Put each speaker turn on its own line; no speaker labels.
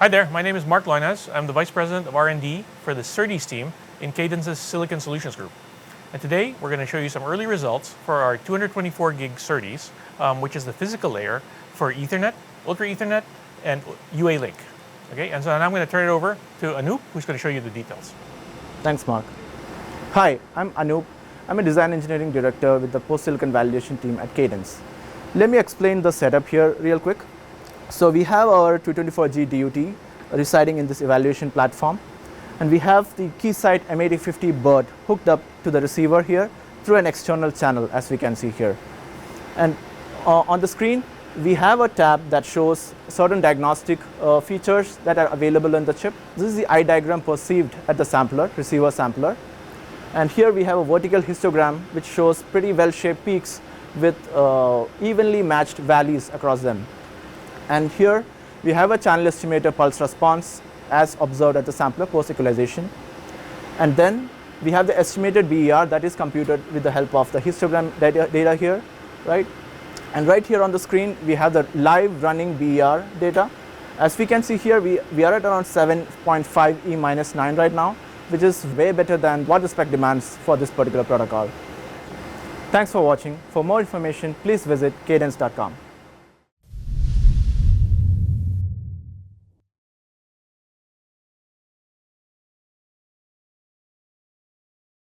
Hi there, my name is Mark Loinas. I'm the Vice President of R&D for the SerDes team in Cadence's Silicon Solutions Group. And today we're going to show you some early results for our 224 gig SerDes, which is the physical layer for Ethernet, Ultra Ethernet, and UALink. Okay, and so now I'm going to turn it over to Anoop, who's going to show you the details.
Thanks, Mark. Hi, I'm Anoop. I'm a Design Engineering Director with the Post-Silicon Validation team at Cadence. Let me explain the setup here real quick. So we have our 224G DUT residing in this evaluation platform, and we have the Keysight M8050 bird hooked up to the receiver here through an external channel, as we can see here. And on the screen, we have a tab that shows certain diagnostic features that are available in the chip. This is the eye diagram perceived at the sampler, receiver sampler. And here we have a vertical histogram which shows pretty well-shaped peaks with evenly matched valleys across them. And here we have a channel estimator pulse response as observed at the sampler post-equalization. And then we have the estimated BER that is computed with the help of the histogram data here, right? And right here on the screen, we have the live running BER data. As we can see here, we are at around 7.5 E-9 right now, which is way better than what the spec demands for this particular protocol. Thanks for watching. For more information, please visit cadence.com.